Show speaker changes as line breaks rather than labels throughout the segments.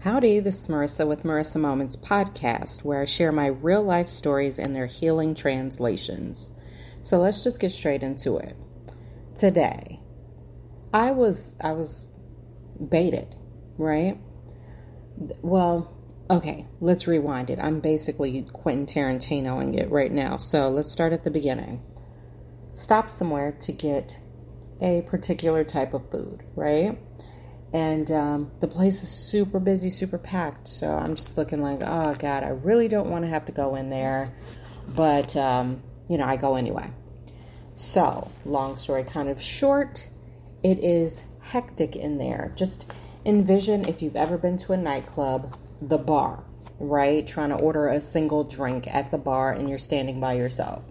Howdy, this is Marissa with Marisa-Moments podcast, where I share my real life stories and their healing translations. So let's just get straight into it. Today, I was baited, right? Well, okay, let's rewind it. I'm basically Quentin Tarantinoing it right now. So let's start at the beginning. Stop somewhere to get a particular type of food, right? And the place is super busy, super packed. So I'm just looking like, oh, God, I really don't want to have to go in there. But, I go anyway. So, long story kind of short, it is hectic in there. Just envision, if you've ever been to a nightclub, the bar, right? Trying to order a single drink at the bar and you're standing by yourself.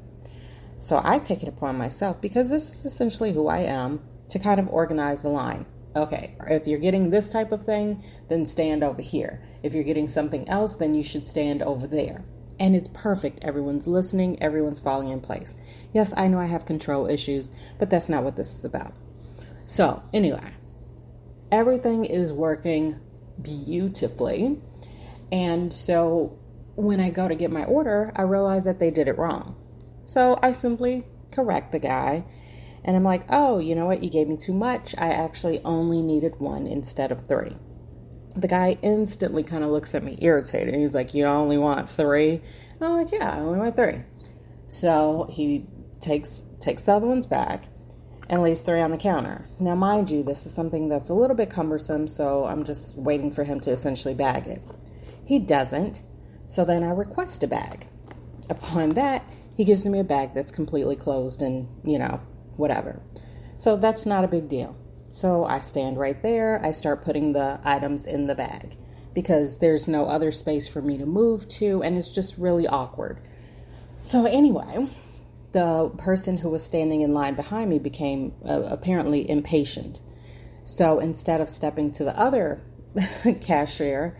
So I take it upon myself, because this is essentially who I am, to kind of organize the line. Okay, if you're getting this type of thing, then stand over here. If you're getting something else, then you should stand over there. And it's perfect. Everyone's listening. Everyone's falling in place. Yes, I know I have control issues, but that's not what this is about. So anyway, everything is working beautifully. And so when I go to get my order, I realize that they did it wrong. So I simply correct the guy. And I'm like, oh, you know what? You gave me too much. I actually only needed one instead of 3. The guy instantly kind of looks at me irritated. He's like, you only want 3? And I'm like, yeah, I only want 3. So he takes the other ones back and leaves 3 on the counter. Now, mind you, this is something that's a little bit cumbersome, so I'm just waiting for him to essentially bag it. He doesn't. So then I request a bag. Upon that, he gives me a bag that's completely closed and, whatever. So that's not a big deal. So I stand right there. I start putting the items in the bag because there's no other space for me to move to, and it's just really awkward. So anyway, the person who was standing in line behind me became apparently impatient. So instead of stepping to the other cashier,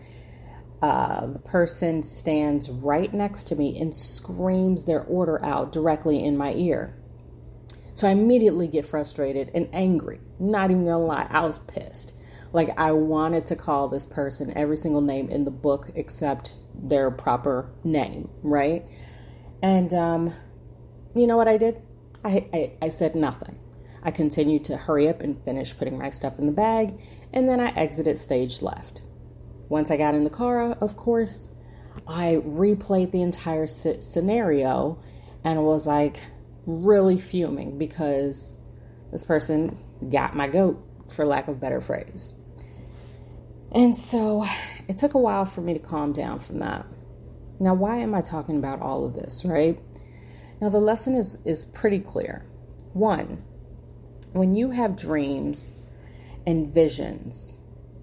the person stands right next to me and screams their order out directly in my ear. So I immediately get frustrated and angry. Not even gonna lie, I was pissed. Like, I wanted to call this person every single name in the book except their proper name, right? And you know what I did? I said nothing. I continued to hurry up and finish putting my stuff in the bag, and then I exited stage left. Once I got in the car, of course, I replayed the entire scenario and was like, really fuming because this person got my goat, for lack of a better phrase. And so it took a while for me to calm down from that. Now, why am I talking about all of this, right? Now, the lesson is pretty clear. 1, when you have dreams and visions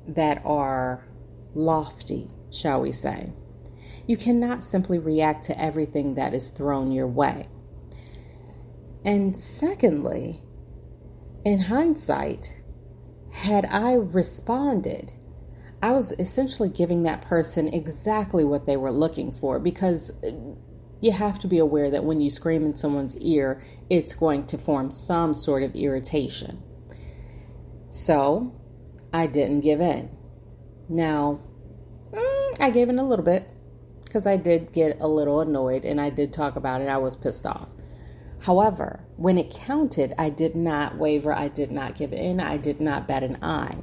that are lofty, shall we say, you cannot simply react to everything that is thrown your way. And secondly, in hindsight, had I responded, I was essentially giving that person exactly what they were looking for, because you have to be aware that when you scream in someone's ear, it's going to form some sort of irritation. So I didn't give in. Now, I gave in a little bit because I did get a little annoyed and I did talk about it. I was pissed off. However, when it counted, I did not waver. I did not give in. I did not bat an eye.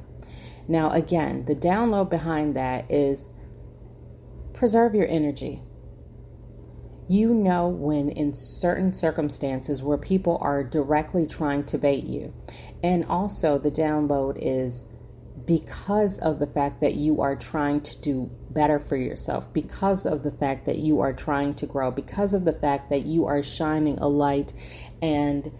Now, again, the download behind that is preserve your energy. You know when in certain circumstances where people are directly trying to bait you. And also the download is because of the fact that you are trying to do better for yourself, because of the fact that you are trying to grow, because of the fact that you are shining a light and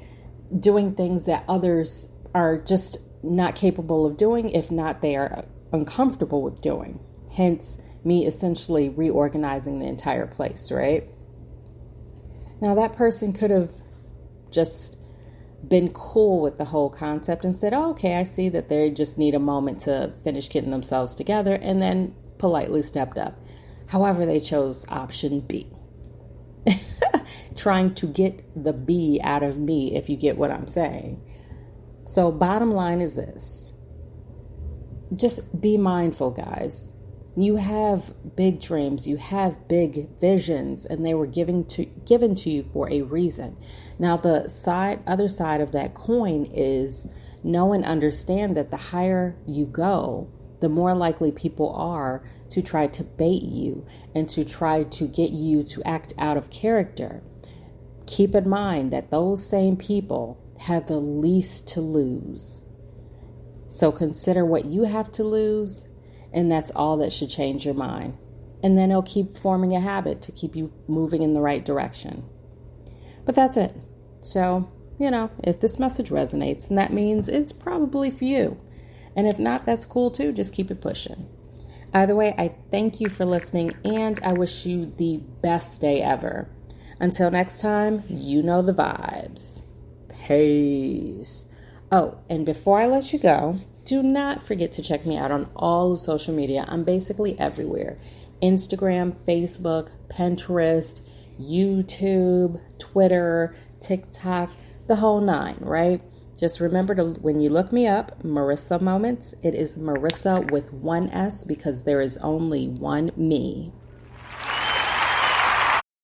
doing things that others are just not capable of doing, if not they are uncomfortable with doing. Hence me essentially reorganizing the entire place, right? Now that person could have just been cool with the whole concept and said, oh, okay, I see that they just need a moment to finish getting themselves together, and then politely stepped up. However, they chose option B. Trying to get the B out of me, if you get what I'm saying. So bottom line is this. Just be mindful, guys. You have big dreams, you have big visions, and they were given to you for a reason. Now, the other side of that coin is know and understand that the higher you go, the more likely people are to try to bait you and to try to get you to act out of character. Keep in mind that those same people have the least to lose. So consider what you have to lose, and that's all that should change your mind. And then it'll keep forming a habit to keep you moving in the right direction. But that's it. So, if this message resonates, then that means it's probably for you. And if not, that's cool too. Just keep it pushing. Either way, I thank you for listening, and I wish you the best day ever. Until next time, you know the vibes. Peace. Oh, and before I let you go, do not forget to check me out on all of social media. I'm basically everywhere. Instagram, Facebook, Pinterest, YouTube, Twitter, TikTok, the whole nine, right? Just remember to, when you look me up, Marisa Moments, it is Marisa with one S because there is only one me.